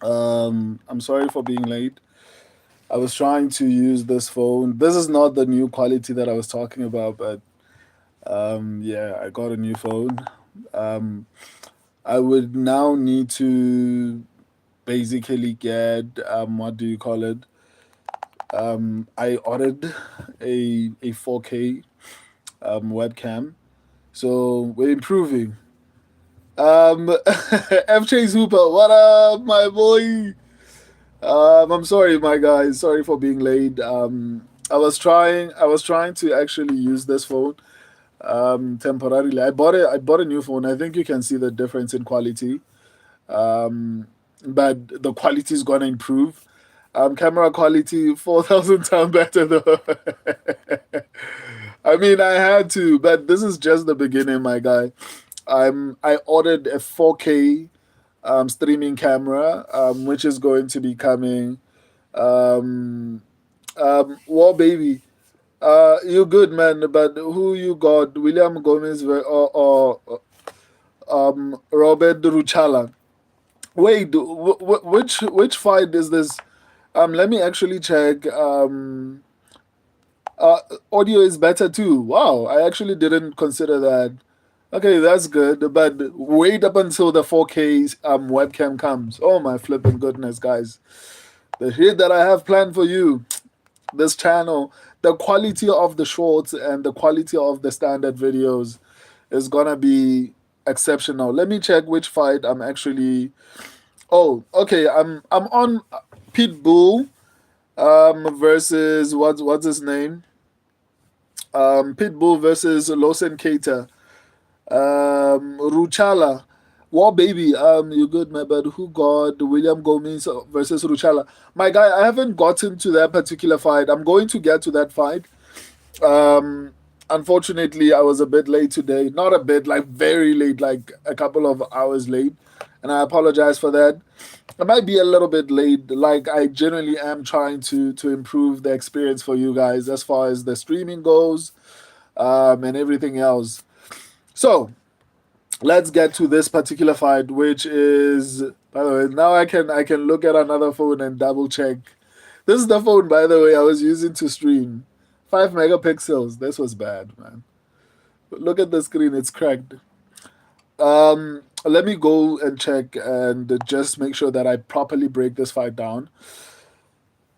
I'm sorry for being late. I was trying to use this phone. This is not the new quality that I was talking about, but yeah, I got a new phone. Um, I would now need to basically get what do you call it? I ordered a 4K webcam, so we're improving. FJ Super, what up, my boy? I'm sorry, my guys. Sorry for being late. I was trying to actually use this phone temporarily. I bought a new phone. I think you can see the difference in quality. But the quality is gonna improve. Camera quality 4,000 times better though. I mean, I had to, but this is just the beginning, my guy. I ordered a 4K streaming camera, which is going to be coming. Um, well, baby, you good man, but who you got? William Gomez or Robert Ruchala? Wait, which fight is this? Let me actually check. Audio is better too. Wow, I actually didn't consider that. Okay, that's good. But wait up until the 4K webcam comes. Oh my flipping goodness, guys! The shit that I have planned for you, this channel, the quality of the shorts and the quality of the standard videos is gonna be exceptional. Let me check which fight I'm actually. Oh, okay. I'm on Pitbull versus what's his name? Pitbull versus Losene Keita. Ruchala. War baby, you good, my bad. Who got William Gomez versus Ruchala? My guy, I haven't gotten to that particular fight. I'm going to get to that fight. Um, Unfortunately, I was a bit late today. Not a bit, like very late, like a couple of hours late, and I apologize for that. I might be a little bit late. Like I genuinely am trying to improve the experience for you guys as far as the streaming goes, and everything else. So let's get to this particular fight, which is, by the way, now I can look at another phone and double check. This is the phone, by the way, I was using to stream. 5 megapixels. This was bad, man. Look at the screen; it's cracked. Let me go and check and just make sure that I properly break this fight down.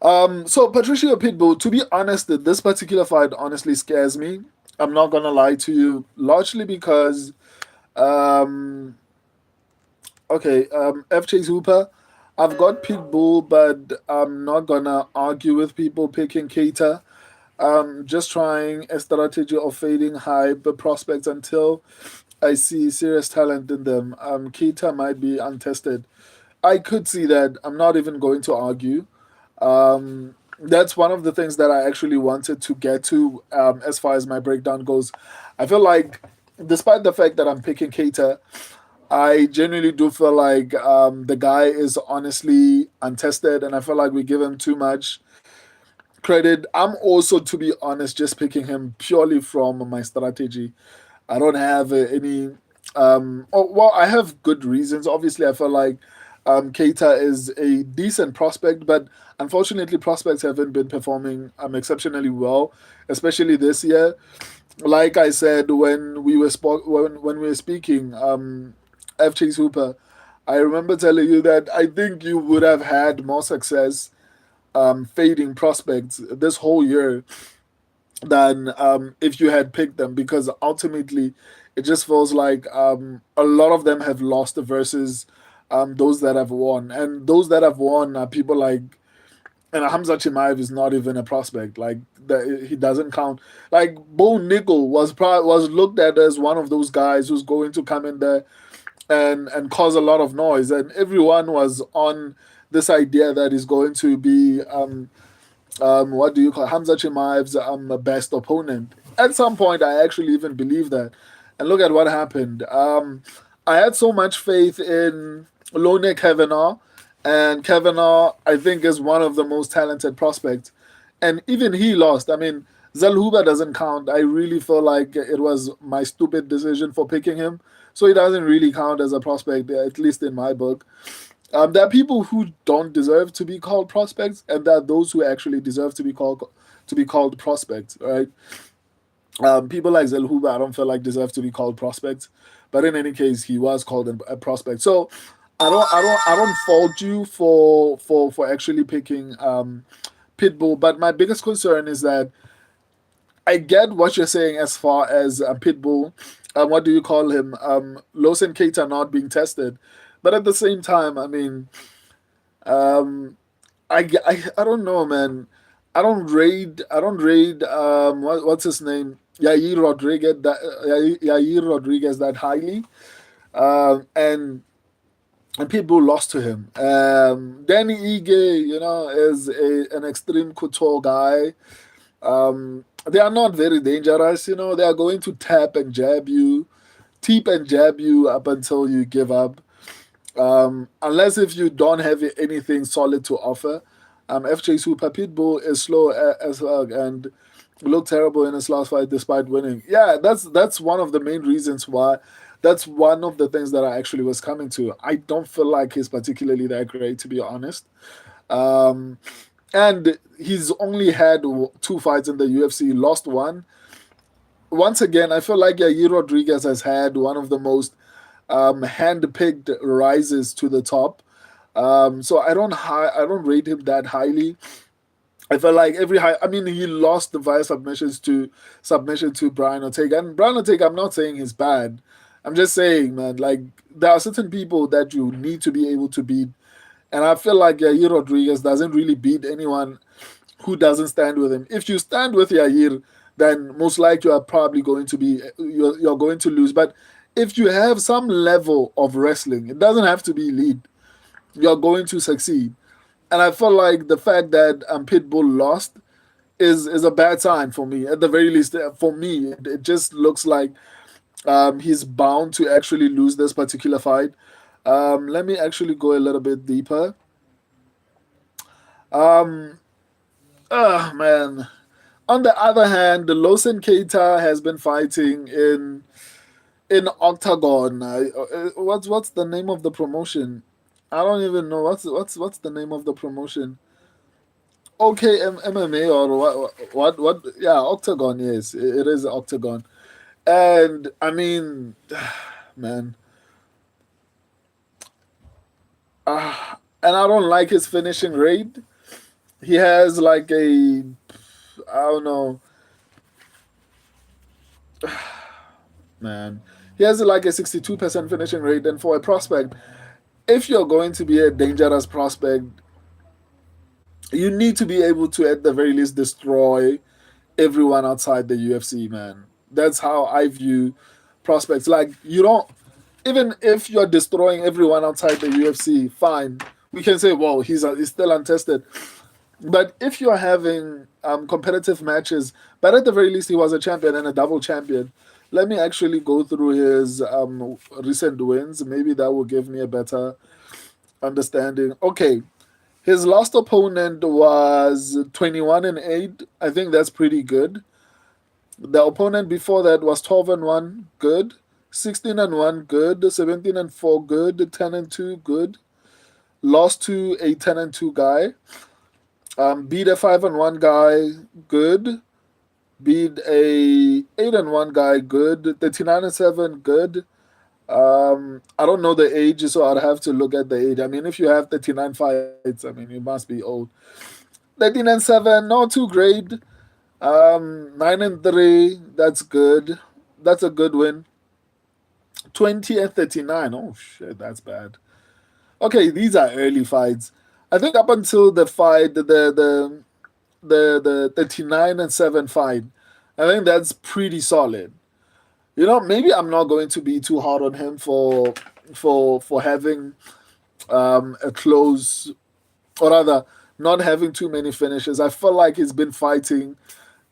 So Patricio Pitbull, to be honest, this particular fight honestly scares me. I'm not gonna lie to you, largely because um, okay, FJ Hooper. I've got Pitbull, but I'm not gonna argue with people picking Keita. Just trying a strategy of fading hype prospects until I see serious talent in them. Keita might be untested. I could see that. I'm not even going to argue. That's one of the things that I actually wanted to get to as far as my breakdown goes. I feel like, despite the fact that I'm picking Keita, I genuinely do feel like the guy is honestly untested, and I feel like we give him too much credit. I'm also, to be honest, just picking him purely from my strategy. I don't have any. Oh, well, I have good reasons. Obviously, I feel like Keita is a decent prospect, but unfortunately, prospects haven't been performing exceptionally well, especially this year. Like I said when when we were speaking, FJ Hooper, I remember telling you that I think you would have had more success fading prospects this whole year than if you had picked them, because ultimately it just feels like a lot of them have lost versus those that have won, and those that have won are people like, and Hamza Chimaev is not even a prospect. Like he doesn't count. Like Bo Nickel was looked at as one of those guys who's going to come in there and cause a lot of noise, and everyone was on this idea that he's going to be what do you call Hamza Chimaev's best opponent. At some point, I actually even believed that. And look at what happened. I had so much faith in Lone Kavanaugh, and Kavanaugh, I think, is one of the most talented prospects. And even he lost. I mean, Zalhuba doesn't count. I really feel like it was my stupid decision for picking him. So he doesn't really count as a prospect, at least in my book. There are people who don't deserve to be called prospects, and there are those who actually deserve to be called prospects, right? People like Zelhuba, I don't feel like deserve to be called prospects, but in any case, he was called a prospect. So I don't fault you for actually picking Pitbull, but my biggest concern is that I get what you're saying as far as Pitbull. What do you call him? Losene Keita not being tested, but at the same time, I mean, um, I don't know, man. I don't rate what's his name, Yair Rodriguez that highly. And Pitbull lost to him. Danny Ige, is an extreme couture guy. They are not very dangerous. They are going to tip and jab you up until you give up. Unless if you don't have anything solid to offer. FJ Super Pitbull is slow as fuck and looked terrible in his last fight despite winning. Yeah, that's one of the main reasons why. That's one of the things that I actually was coming to. I don't feel like he's particularly that great, to be honest. Um, and he's only had two fights in the UFC, lost one. Once again, I feel like Yair Rodriguez has had one of the most hand-picked rises to the top. So I don't rate him that highly. I felt like every high. I mean, he lost the via submission to Brian Ortega. And Brian Ortega, I'm not saying he's bad. I'm just saying, man, like there are certain people that you need to be able to beat, and I feel like Yair Rodriguez doesn't really beat anyone who doesn't stand with him. If you stand with Yair, then most likely you are probably going to be you're going to lose. But if you have some level of wrestling, it doesn't have to be elite. You're going to succeed. And I feel like the fact that Pitbull lost is a bad sign for me. At the very least, for me, it just looks like he's bound to actually lose this particular fight. Let me actually go a little bit deeper. Um, man. On the other hand, the Losene Keita has been fighting in Octagon. What's the name of the promotion? I don't even know what's the name of the promotion. Okay, MMA or what? Yeah, Octagon. Yes, it is Octagon. And I mean, man, and I don't like his finishing rate. He has like I don't know, man. He has like a 62% finishing rate, and for a prospect, if you're going to be a dangerous prospect, you need to be able to at the very least destroy everyone outside the UFC, man. That's how I view prospects. Like you don't even if you're destroying everyone outside the UFC, fine. We can say, well, he's still untested. But if you're having competitive matches, but at the very least he was a champion and a double champion. Let me actually go through his recent wins. Maybe that will give me a better understanding. Okay, his last opponent was 21-8. I think that's pretty good. The opponent before that was 12-1, good. 16-1, good. 17-4, good. 10-2, good. Lost to a 10-2 guy. Beat a 5-1 guy, good. Beat a 8-1 guy, good. 39-7, good. I don't know the age, so I'd have to look at the age. I mean, if you have 39 fights, I mean, you must be old. 13-7, not too great. 9-3, that's good. That's a good win. 20-39, oh shit, that's bad. Okay, these are early fights. I think up until the fight, the 39-7 fight, I think that's pretty solid. Maybe I'm not going to be too hard on him for having a close, or rather, not having too many finishes. I feel like he's been fighting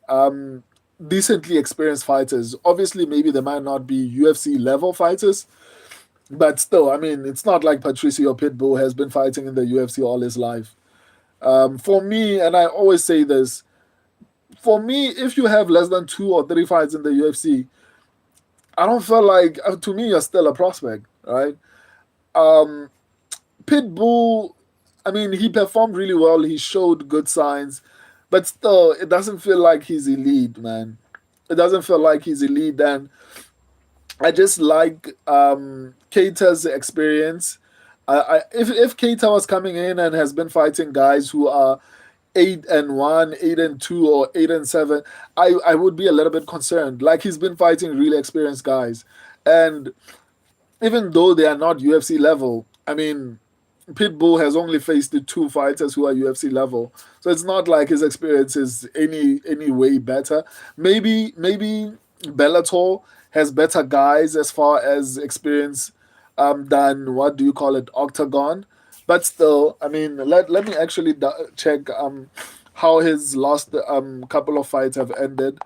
um, decently experienced fighters. Obviously, maybe they might not be UFC level fighters, but still, I mean, it's not like Patricio Pitbull has been fighting in the UFC all his life. For me, and I always say this, for me, if you have less than 2 or 3 fights in the UFC, I don't feel like, to me, you're still a prospect, right? Um, Pitbull, I mean, he performed really well. He showed good signs, but still, it doesn't feel like he's elite, man. It doesn't feel like he's elite, and I just like Keita's experience. If Keita was coming in and has been fighting guys who are 8-1, 8-2, or 8-7, I would be a little bit concerned. Like he's been fighting really experienced guys, and even though they are not UFC level, I mean, Pitbull has only faced the two fighters who are UFC level, so it's not like his experience is any way better. Maybe Bellator has better guys as far as experience than what do you call it, Octagon, but still, I mean, let me actually check how his last couple of fights have ended.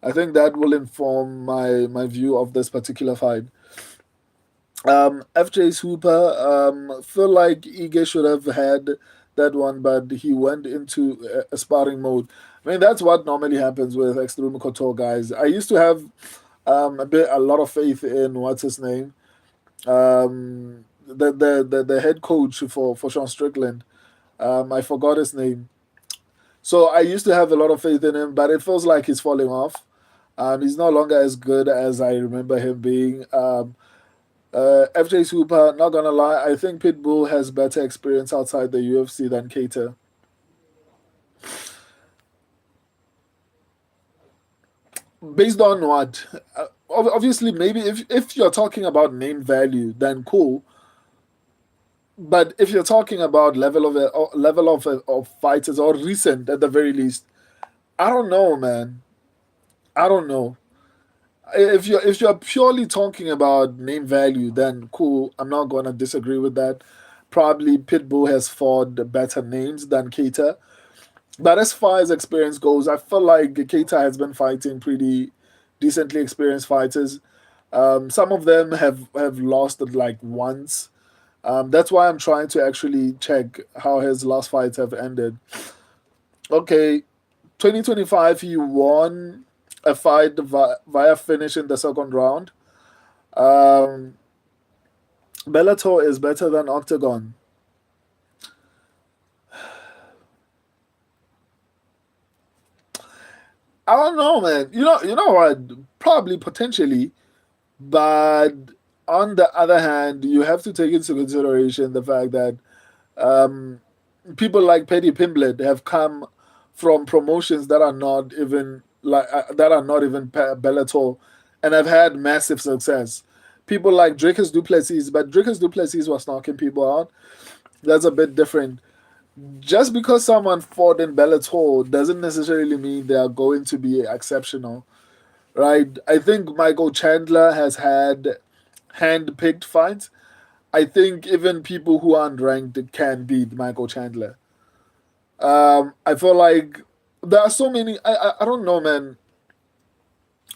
I think that will inform my view of this particular fight. FJ's Hooper, feel like Ige should have had that one, but he went into a sparring mode. I mean, that's what normally happens with Extreme Couture guys. I used to have a lot of faith in what's his name, the head coach for Sean Strickland. I forgot his name. So I used to have a lot of faith in him, but it feels like he's falling off. He's no longer as good as I remember him being. FJ Super, not gonna lie, I think Pitbull has better experience outside the UFC than Keita. Based on what? Obviously, maybe if you're talking about name value, then cool. But if you're talking about level of fighters or recent at the very least, I don't know, man. I don't know. If you're purely talking about name value, then cool. I'm not gonna disagree with that. Probably Pitbull has fought better names than Keita. But as far as experience goes, I feel like Keita has been fighting pretty decently experienced fighters. Some of them have lost like once. That's why I'm trying to actually check how his last fights have ended. Okay, 2025, he won a fight via finish in the second round. Um, Bellator is better than Octagon. I don't know, man. You know what? Probably potentially, but on the other hand, you have to take into consideration the fact that um, people like Petty Pimblett have come from promotions that are not even Bellator, and have had massive success. People like Dricus Duplessis, but Dricus Duplessis was knocking people out. That's a bit different. Just because someone fought in Bellator doesn't necessarily mean they are going to be exceptional, right? I think Michael Chandler has had hand-picked fights. I think even people who aren't ranked can beat Michael Chandler. I feel like there are so many. I don't know, man.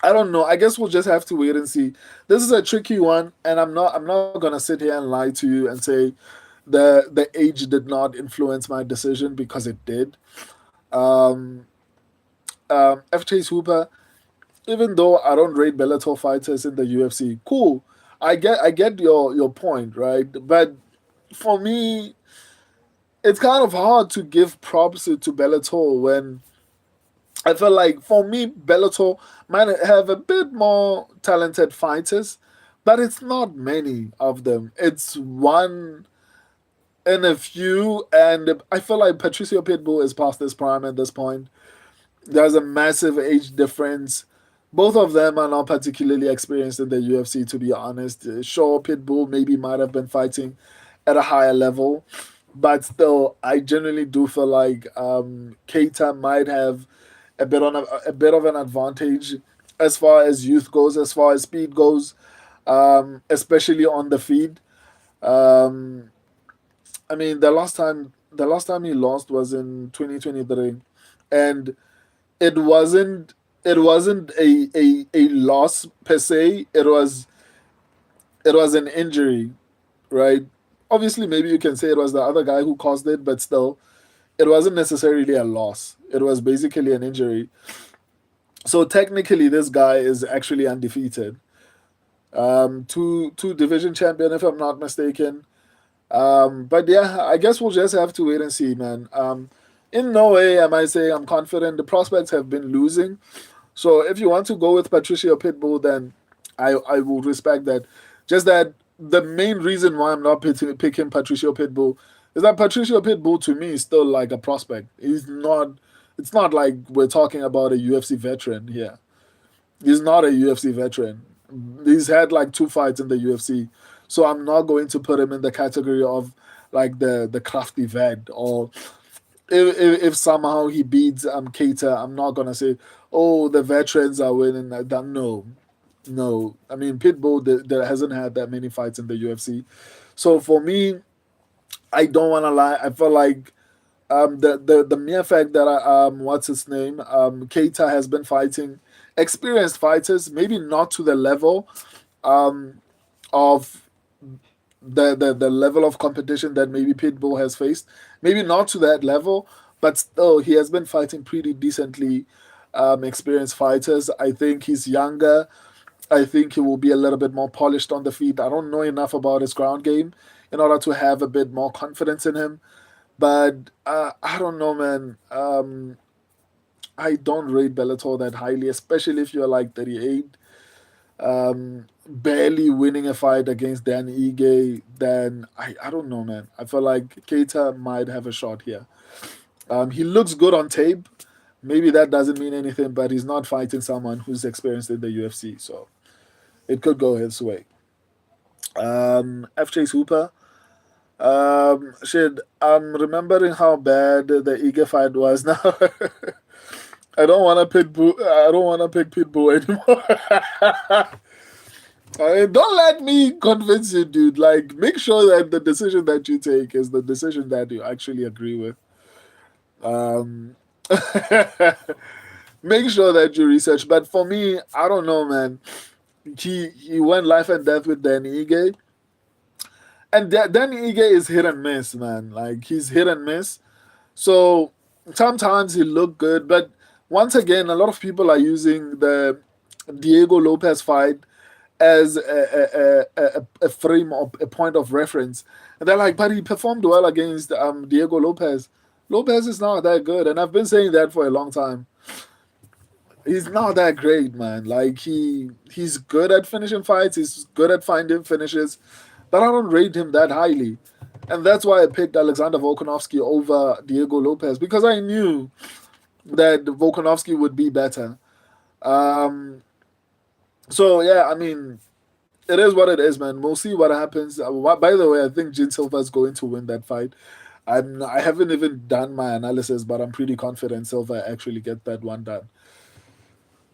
I don't know. I guess we'll just have to wait and see. This is a tricky one, and I'm not gonna sit here and lie to you and say the age did not influence my decision because it did. Um, F Chase Hooper, even though I don't rate Bellator fighters in the UFC, cool. I get your point, right? But for me, it's kind of hard to give props to Bellator when I feel like for me, Bellator might have a bit more talented fighters, but it's not many of them. It's one in a few, and I feel like Patricio Pitbull is past his prime at this point. There's a massive age difference. Both of them are not particularly experienced in the UFC, to be honest. Sure, Pitbull maybe might have been fighting at a higher level, but still, I generally do feel like Keita might have a bit of an advantage as far as youth goes, as far as speed goes, especially on the feed. Um, I mean, the last time he lost was in 2023, and it wasn't it wasn't a loss per se. It was an injury, right? Obviously, maybe you can say it was the other guy who caused it, but still, it wasn't necessarily a loss. It was basically an injury. So technically, this guy is actually undefeated. Two division champion, if I'm not mistaken. But yeah, I guess we'll just have to wait and see, man. In no way am I saying I'm confident. The prospects have been losing. So if you want to go with Patricio Pitbull, then I will respect that. Just that the main reason why I'm not picking Patricio Pitbull is that Patricio Pitbull to me is still like a prospect. He's not. It's not like we're talking about a UFC veteran here. He's not a UFC veteran. He's had like two fights in the UFC, so I'm not going to put him in the category of like the crafty vet. Or if somehow he beats Keita, I'm not gonna say, oh, the veterans are winning. That no, no. I mean, Pitbull there hasn't had that many fights in the UFC, so for me, I don't want to lie. I feel like the mere fact that what's his name Keita has been fighting experienced fighters, maybe not to the level um of the level of competition that maybe Pitbull has faced, maybe not to that level, but still he has been fighting pretty decently experienced fighters. I think he's younger. I think he will be a little bit more polished on the feet. I don't know enough about his ground game in order to have a bit more confidence in him. But I don't know, man. I don't rate Bellator that highly, especially if you're like 38, barely winning a fight against Dan Ige. Then I don't know, man. I feel like Keita might have a shot here. He looks good on tape. Maybe that doesn't mean anything, but he's not fighting someone who's experienced in the UFC, so it could go his way. F. Chase Hooper. Shit, I'm remembering how bad the Ige fight was now. I don't want to pick I don't want to pick Pitbull anymore. Don't let me convince you, dude. Like, make sure that the decision that you take is the decision that you actually agree with. Um, make sure that you research. But for me, I don't know, man. He went life and death with Danny Ige, and Danny Ige is hit and miss, man. Like he's hit and miss. So sometimes he look good, but once again, a lot of people are using the Diego Lopez fight as a frame of a point of reference, and they're like, but he performed well against Diego Lopez. Lopez is not that good, and I've been saying that for a long time. He's not that great, man. Like he's good at finishing fights. He's good at finding finishes, but I don't rate him that highly. And that's why I picked Alexander Volkanovski over Diego Lopez because I knew that Volkanovski would be better. Um, so yeah, I mean, it is what it is, man. We'll see what happens. By the way, I think Jin Silva is going to win that fight. I haven't even done my analysis, but I'm pretty confident Silva actually get that one done.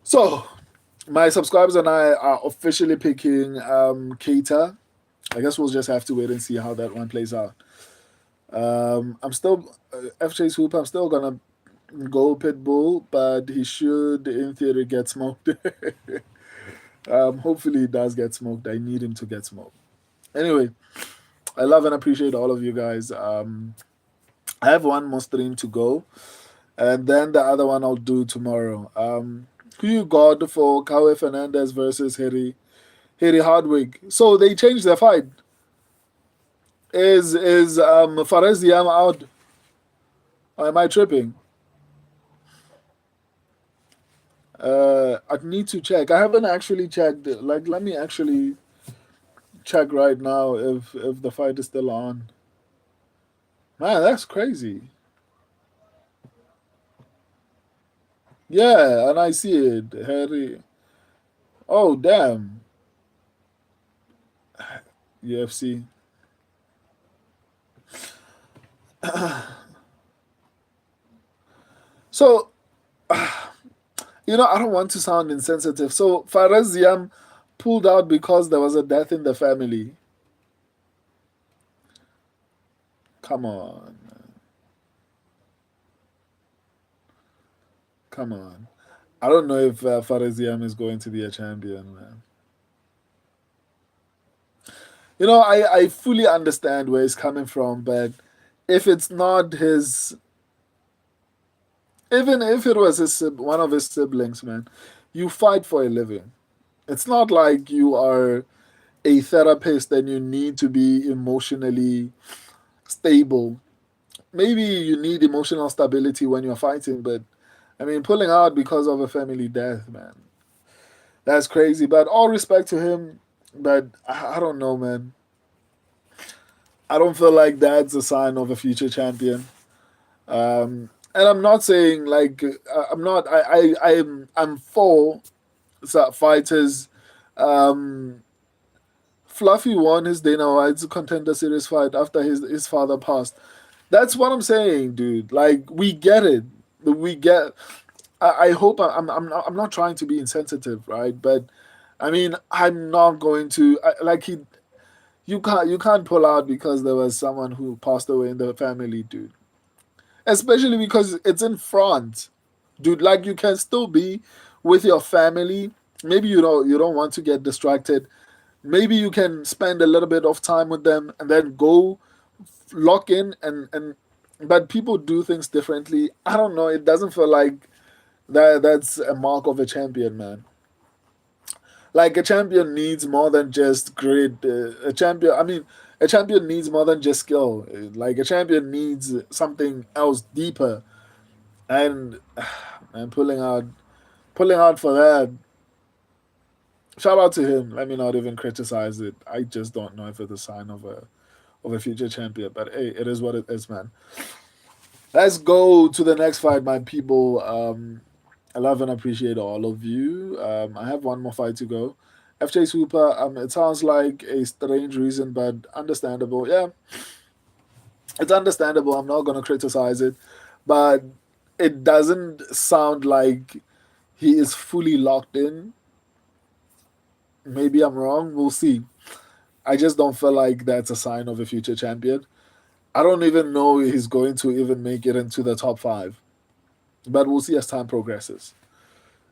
So my subscribers and I are officially picking Keita. I guess we'll just have to wait and see how that one plays out. I'm still F Chase Hoop. I'm still gonna go Pitbull, but he should, in theory, get smoked. Hopefully, he does get smoked. I need him to get smoked. Anyway, I love and appreciate all of you guys. I have one more stream to go, and then the other one I'll do tomorrow. Who you got for Kawe Fernandez versus Harry Hardwick? So they changed the fight. Is Fares Diam out? Or am I tripping? I need to check. I haven't actually checked. Like, let me actually check right now if the fight is still on. Man, that's crazy. Yeah, and I see it, Harry. Oh damn, UFC. So I don't want to sound insensitive. So Faraz Ziam pulled out because there was a death in the family. Come on, come on. I don't know if Faraz Ziam is going to be a champion, man. I fully understand where he's coming from, but if it's not his, even if it was one of his siblings, man, you fight for a living. It's not like you are a therapist, then you need to be emotionally stable. Maybe you need emotional stability when you're fighting, but I mean, pulling out because of a family death, man, that's crazy. But all respect to him, but I don't know, man. I don't feel like that's a sign of a future champion. And I'm not saying like I'm not. I'm for fighters. Um, Fluffy won his Dana White's Contender Series fight after his father passed. That's what I'm saying, dude. Like we get it. We get. I hope I'm not trying to be insensitive, right? But I mean, I'm not going to like he. You can't pull out because there was someone who passed away in the family, dude. Especially because it's in France, dude. Like you can still be with your family. Maybe you don't want to get distracted. Maybe you can spend a little bit of time with them and then go lock in and but people do things differently. I don't know. It doesn't feel like that's a mark of a champion, man. Like a champion needs more than just great. A champion, I mean, a champion needs more than just skill. Like a champion needs something else deeper. And and pulling out for that. Shout out to him. Let me not even criticize it. I just don't know if it's a sign of a future champion. But hey, it is what it is, man. Let's go to the next fight, my people. I love and appreciate all of you. I have one more fight to go. FJ Super. It sounds like a strange reason, but understandable. Yeah, it's understandable. I'm not gonna criticize it, but it doesn't sound like he is fully locked in. Maybe I'm wrong. We'll see. I just don't feel like that's a sign of a future champion. I don't even know he's going to even make it into the top five, but we'll see as time progresses.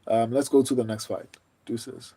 Let's go to the next fight. Deuces.